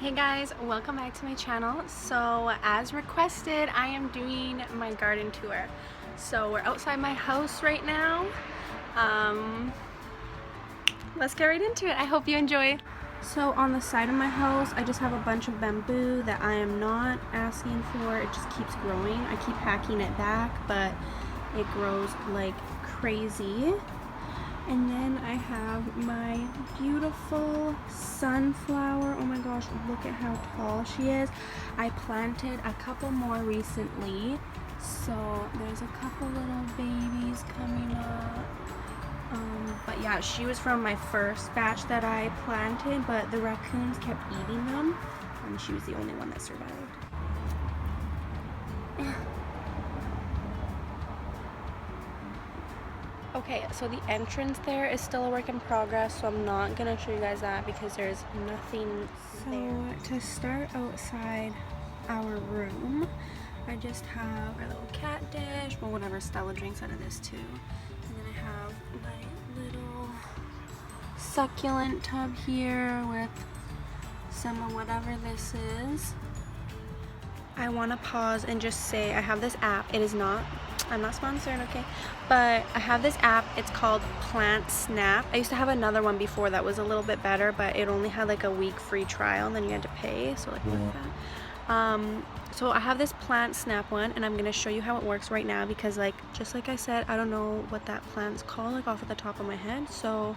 Hey guys, welcome back to my channel. So as requested, I am doing my garden tour. So we're outside my house right now. Let's get right into it. I hope you enjoy. So on the side of my house, I just have a bunch of bamboo that I am not asking for. It just keeps growing. I keep hacking it back, but it grows like crazy. And then I have my beautiful sunflower. Oh my gosh, look at how tall she is. I planted a couple more recently. So there's a couple little babies coming up. But yeah, she was from my first batch that I planted, but the raccoons kept eating them. And she was the only one that survived. Okay, so the entrance there is still a work in progress, so I'm not gonna show you guys that because there's nothing there. So to start outside our room, I just have our little cat dish, well whatever, Stella drinks out of this too. And then I have my little succulent tub here with some of whatever this is. I want to pause and just say I have this app. I'm not sponsored, okay? But I have this app. It's called Plant Snap. I used to have another one before that was a little bit better, but it only had like a week free trial and then you had to pay, so like that. So I have this Plant Snap one and I'm gonna show you how it works right now because just like I said, I don't know what that plant's called like off of the top of my head, so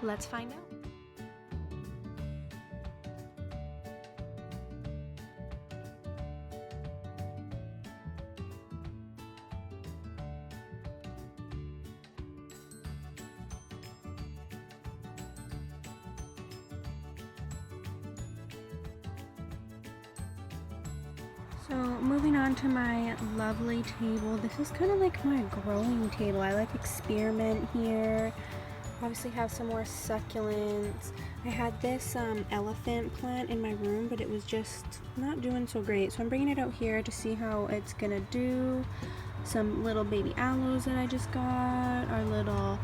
let's find out. So moving on to my lovely table, this is kind of like my growing table. I like experiment here. Obviously have some more succulents. I had this elephant plant in my room, but it was just not doing so great. So I'm bringing it out here to see how it's gonna do. Some little baby aloes that I just got, our little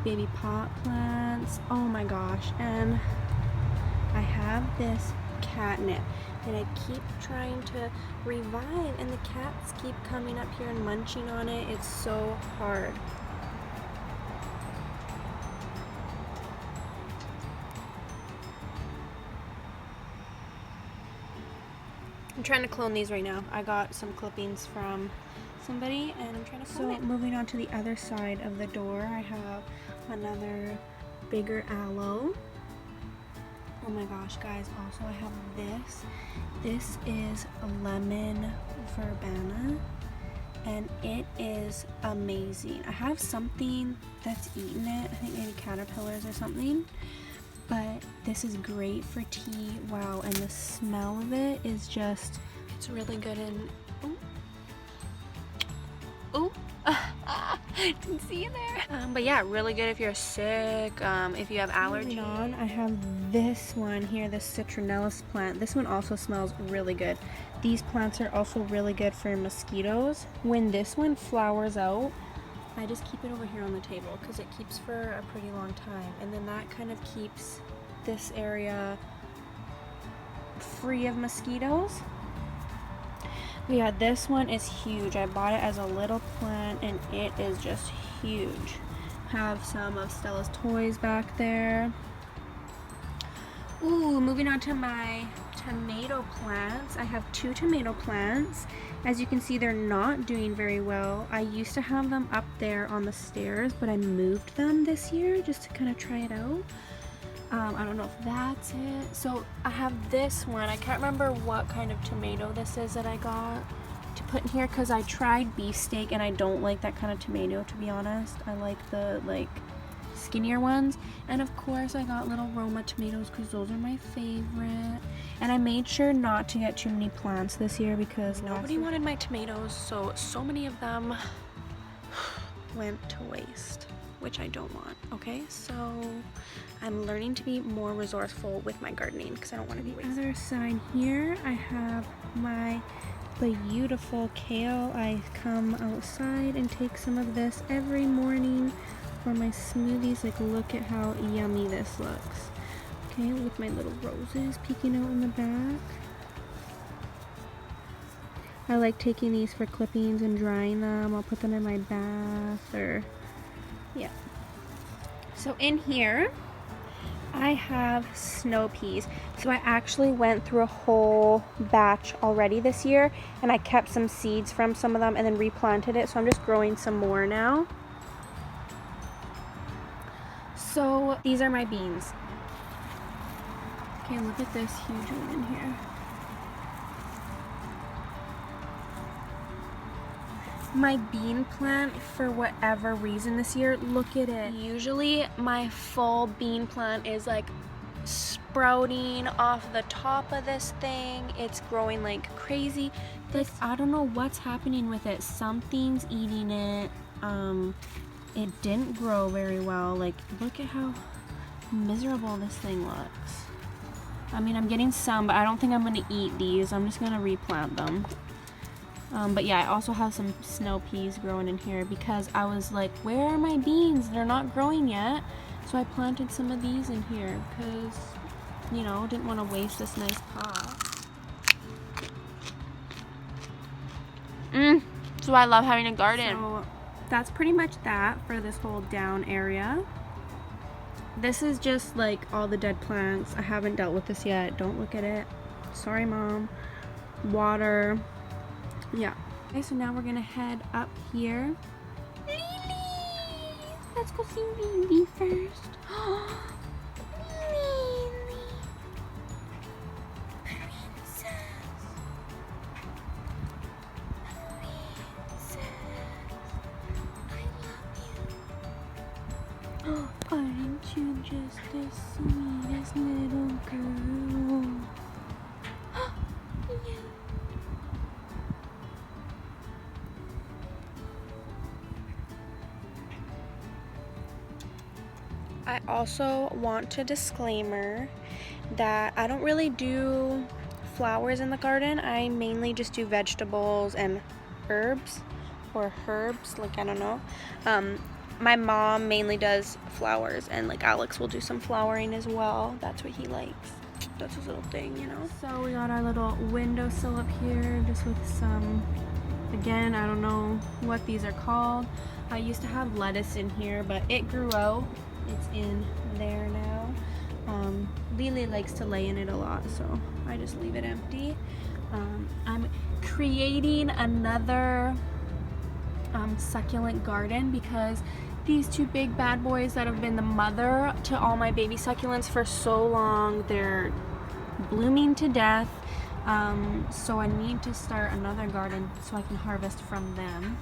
baby pot plants. Oh my gosh, and I have this catnip and I keep trying to revive and the cats keep coming up here and munching on it. It's so hard. I'm trying to clone these right now. I got some clippings from somebody and I'm trying to clone it. Moving on to the other side of the door, I have another bigger aloe. Oh my gosh, guys, also I have this. This is a lemon verbena and it is amazing. I have something that's eaten it, I think maybe caterpillars or something, but this is great for tea. Wow, and the smell of it is just, it's really good. And didn't see you there. But yeah, really good if you're sick, if you have allergies. I have this one here, this citronellus plant. This one also smells really good. These plants are also really good for mosquitoes. When this one flowers out, I just keep it over here on the table because it keeps for a pretty long time, and then that kind of keeps this area free of mosquitoes. Yeah, this one is huge. I bought it as a little plant and it is just huge. Have some of Stella's toys back there. Ooh, moving on to my tomato plants. I have 2 tomato plants. As you can see, they're not doing very well. I used to have them up there on the stairs, but I moved them this year just to kind of try it out. I don't know if that's it. So I have this one. I can't remember what kind of tomato this is that I got to put in here because I tried beefsteak and I don't like that kind of tomato, to be honest. I like the skinnier ones. And of course I got little Roma tomatoes because those are my favorite. And I made sure not to get too many plants this year because nobody wanted my tomatoes, so many of them went to waste, which I don't want. Okay, so I'm learning to be more resourceful with my gardening because I don't want to be wasted. Other side here, I have my beautiful kale. I come outside and take some of this every morning for my smoothies. Like, look at how yummy this looks. Okay, with my little roses peeking out in the back. I like taking these for clippings and drying them. I'll put them in my bath or, yeah. So in here, I have snow peas. So I actually went through a whole batch already this year, and I kept some seeds from some of them and then replanted it. So I'm just growing some more now. So these are my beans. Okay, look at this huge one in here. My bean plant, for whatever reason this year, look at it. Usually my full bean plant is like sprouting off the top of this thing. It's growing like crazy. Like, I don't know what's happening with it. Something's eating it. It didn't grow very well. Like, look at how miserable this thing looks. I mean, I'm getting some, but I don't think I'm gonna eat these. I'm just gonna replant them. But yeah, I also have some snow peas growing in here because I was like, where are my beans? They're not growing yet. So I planted some of these in here because, you know, didn't want to waste this nice pot. So I love having a garden. So that's pretty much that for this whole down area. This is just like all the dead plants. I haven't dealt with this yet. Don't look at it. Sorry, Mom. Water. Yeah. Okay, so now we're gonna head up here. Lily! Let's go see Lily first. Lily! Princess! Princess! I love you. Aren't you just the sweetest little girl? Yeah. I also want to disclaimer that I don't really do flowers in the garden. I mainly just do vegetables and herbs, or herbs, like, I don't know. My mom mainly does flowers, and like Alex will do some flowering as well. That's what he likes. That's his little thing, you know. So we got our little windowsill up here, just with some, again, I don't know what these are called. I used to have lettuce in here, but it grew out. It's in there now. Lily likes to lay in it a lot, so I just leave it empty. I'm creating another succulent garden because these two big bad boys that have been the mother to all my baby succulents for so long, they're blooming to death. So I need to start another garden so I can harvest from them.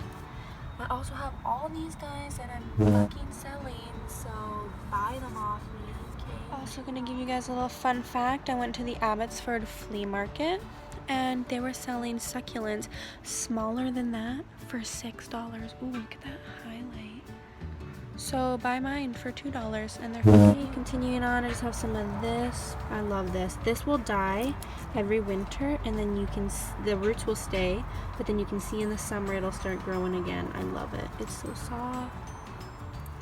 I also have all these guys that I'm fucking selling, so buy them off me, okay? Also gonna give you guys a little fun fact. I went to the Abbotsford flea market and they were selling succulents smaller than that for $6. Ooh, look at that highlight. So buy mine for $2 and they're free. Continuing on, I just have some of this. I love this. This will die every winter and then you can, the roots will stay, but then you can see in the summer it'll start growing again. I love it. It's so soft.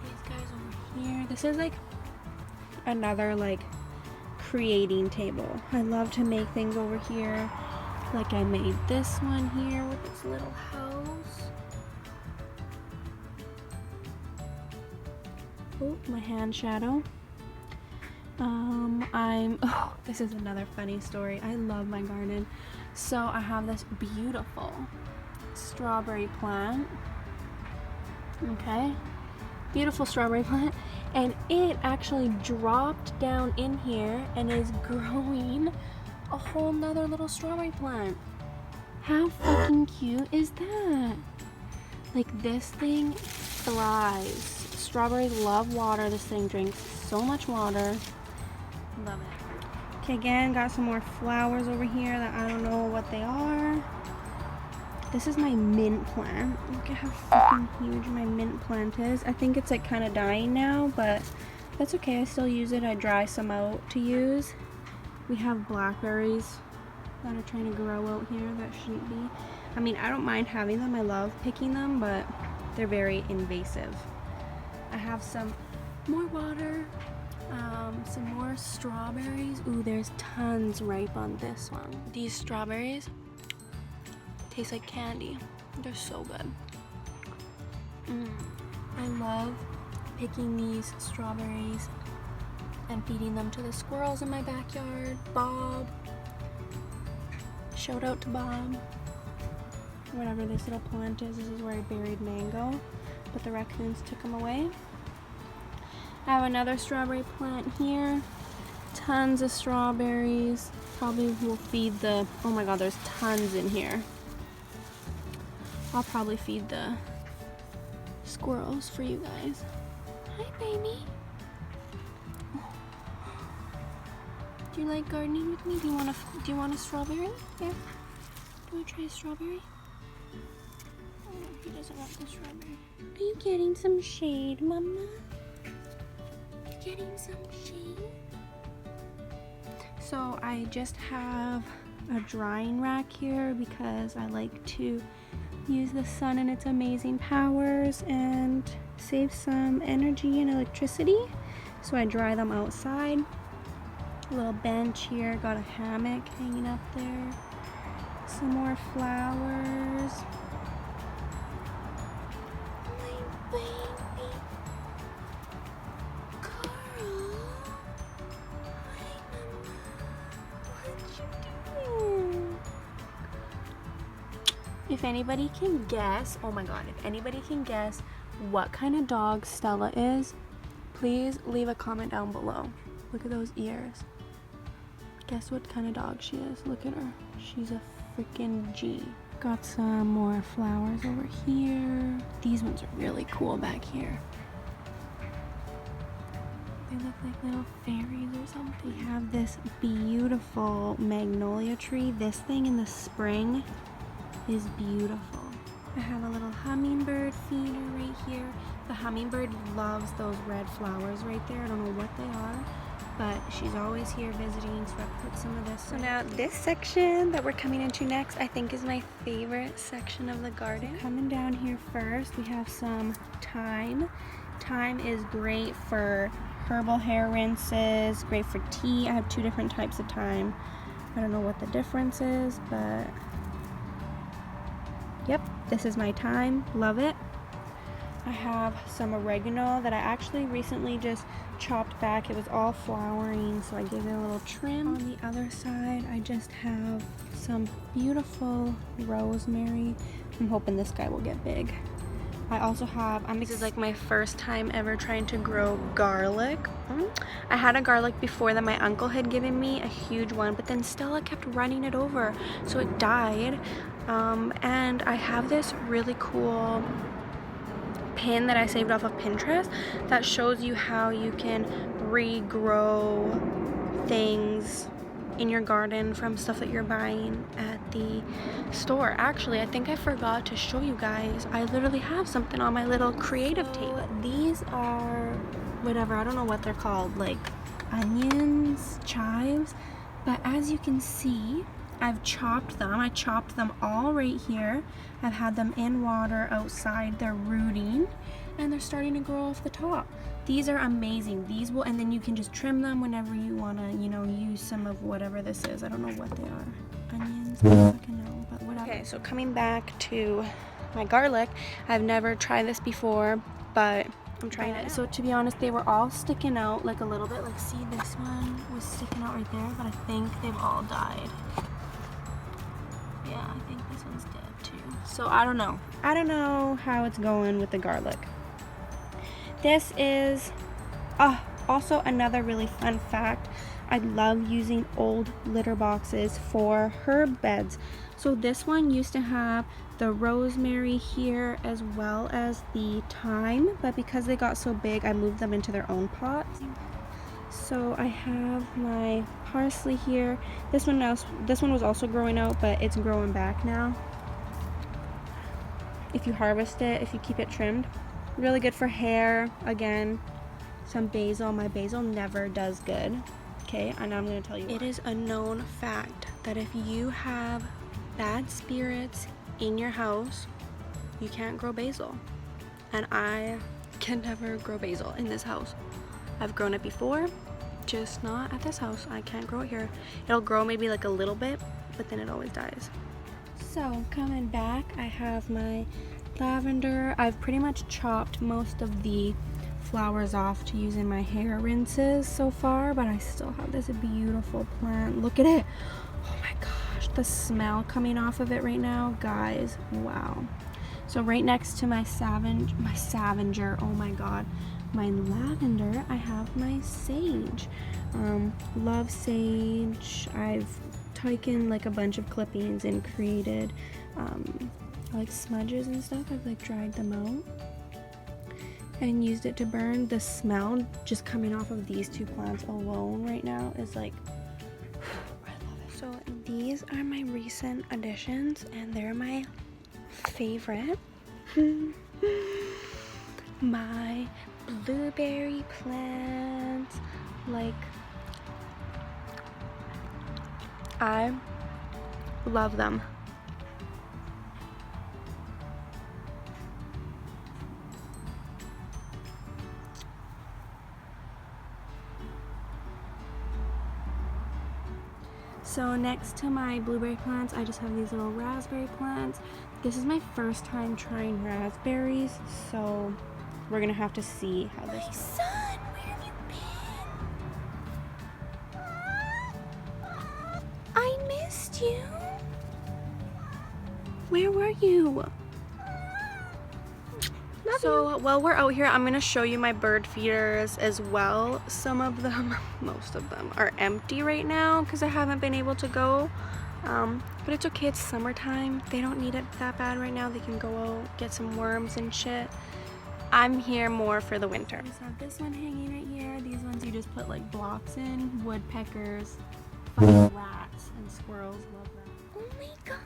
These guys over here. This is like another like creating table. I love to make things over here. Like I made this one here with this little house. Oh, my hand shadow. Oh, this is another funny story. I love my garden. So I have this beautiful strawberry plant. Okay. Beautiful strawberry plant. And it actually dropped down in here and is growing a whole nother little strawberry plant. How fucking cute is that? Like, this thing thrives. Strawberries love water. This thing drinks so much water. Love it. Okay, again, got some more flowers over here that I don't know what they are. This is my mint plant. Look at how fucking huge my mint plant is. I think it's like kind of dying now, but that's okay. I still use it. I dry some out to use. We have blackberries that are trying to grow out here that shouldn't be. I mean, I don't mind having them. I love picking them, but they're very invasive. I have some more water Some more strawberries. Ooh, there's tons ripe on this one. These strawberries taste like candy. They're so good. I love picking these strawberries and feeding them to the squirrels in my backyard. Bob. Shout out to Bob. Whatever this little plant is, this is where I buried mango, but the raccoons took them away. I have another strawberry plant here. Tons of strawberries. Probably will feed the, oh my god, there's tons in here. I'll probably feed the squirrels for you guys. Hi, baby. Do you like gardening with me? Do you want a strawberry? Yeah. Do you want to try a strawberry? Oh no, he doesn't want the strawberry. Are you getting some shade, Mama? Getting some shade? So I just have a drying rack here because I like to use the sun and its amazing powers and save some energy and electricity. So I dry them outside. A little bench here, got a hammock hanging up there. Some more flowers. My baby. Carl. Hi, Mama. What you doing? If anybody can guess, oh my god, if anybody can guess what kind of dog Stella is, please leave a comment down below. Look at those ears. Guess what kind of dog she is. Look at her. She's a freaking G. Got some more flowers over here. These ones are really cool back here. They look like little fairies or something. We have this beautiful magnolia tree. This thing in the spring is beautiful. I have a little hummingbird feeder right here. The hummingbird loves those red flowers right there. I don't know what they are, but she's always here visiting, so I put some of this. So now this section that we're coming into next, I think is my favorite section of the garden. So coming down here first, we have some thyme. Thyme is great for herbal hair rinses, great for tea. I have 2 different types of thyme. I don't know what the difference is, but yep, this is my thyme. Love it. I have some oregano that I actually recently just chopped back. It was all flowering, so I gave it a little trim. On the other side, I just have some beautiful rosemary. I'm hoping this guy will get big. I also have, this is like my first time ever trying to grow garlic. I had a garlic before that my uncle had given me, a huge one, but then Stella kept running it over, so it died. And I have this really cool pin that I saved off of Pinterest that shows you how you can regrow things in your garden from stuff that you're buying at the store. Actually, I think I forgot to show you guys. I literally have something on my little creative table. These are whatever, I don't know what they're called, like onions, chives, but as you can see, I've chopped them. I chopped them all right here. I've had them in water outside. They're rooting and they're starting to grow off the top. These are amazing. These will, and then you can just trim them whenever you want to, you know, use some of whatever this is. I don't know what they are. Onions? I don't fucking know, but whatever. Okay, so coming back to my garlic, I've never tried this before, but I'm trying it. So to be honest, they were all sticking out like a little bit. Like, see, this one was sticking out right there, but I think they've all died. Yeah, I think this one's dead too. So I don't know. I don't know how it's going with the garlic. This is also another really fun fact. I love using old litter boxes for herb beds. So this one used to have the rosemary here as well as the thyme, but because they got so big, I moved them into their own pots. So I have my parsley here. This one was also growing out, but it's growing back now. If you harvest it, if you keep it trimmed, really good for hair. Again, some basil. My basil never does good. Okay, and I'm going to tell you why. It is a known fact that if you have bad spirits in your house, you can't grow basil. And I can never grow basil in this house. I've grown it before, just not at this house. I can't grow it here. It'll grow maybe like a little bit, but then it always dies. So coming back, I have my lavender. I've pretty much chopped most of the flowers off to use in my hair rinses so far, but I still have this beautiful plant. Look at it. Oh my gosh, the smell coming off of it right now, guys. Wow. So right next to my Scavenger, oh my god, my lavender, I have my sage. Love sage. I've taken like a bunch of clippings and created like smudges and stuff. I've like dried them out and used it to burn. The smell just coming off of these two plants alone right now is like, I love it. So these are my recent additions and they're my favorite. My blueberry plants, like, I love them. So next to my blueberry plants, I just have these little raspberry plants. This is my first time trying raspberries, so we're gonna have to see how this goes. Son, where have you been? I missed you. Where were you? So while we're out here, I'm gonna show you my bird feeders as well. Some of them, most of them, are empty right now because I haven't been able to go. But it's okay, it's summertime. They don't need it that bad right now. They can go out, get some worms and shit. I'm here more for the winter. I just have this one hanging right here. These ones you just put like blocks in. Woodpeckers, fucking rats, and squirrels. Love that. Oh my god.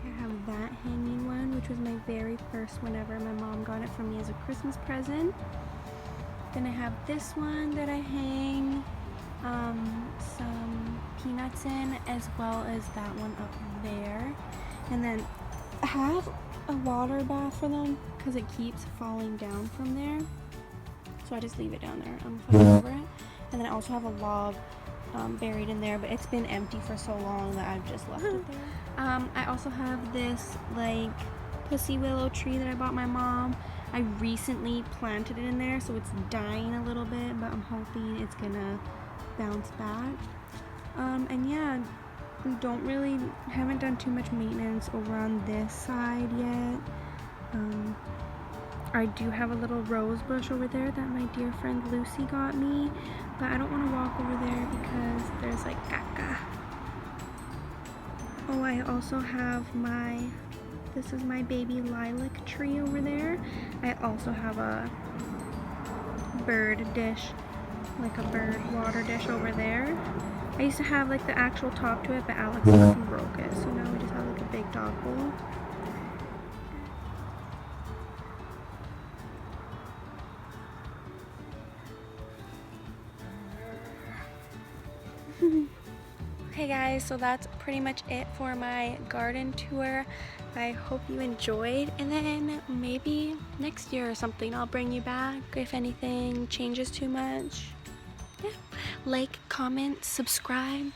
I have that hanging one, which was my very first whenever my mom got it for me as a Christmas present. Then I have this one that I hang some peanuts in, as well as that one up there. And then I have a water bath for them because it keeps falling down from there. So I just leave it down there. I'm putting over it. And then I also have a log buried in there, but it's been empty for so long that I've just left it there. I also have this like pussy willow tree that I bought my mom. I recently planted it in there, so it's dying a little bit, but I'm hoping it's gonna bounce back. And yeah, we haven't done too much maintenance over on this side yet. I do have a little rose bush over there that my dear friend Lucy got me, but I don't want to walk over there because there's like caca. Oh, I also have this is my baby lilac tree over there. I also have a bird dish, like a bird water dish over there. I used to have like the actual top to it, but Alex broke it, so now we just have like a big dog bowl. Okay guys, so that's pretty much it for my garden tour. I hope you enjoyed, and then maybe next year or something I'll bring you back if anything changes too much. Yeah. Like, comment, subscribe.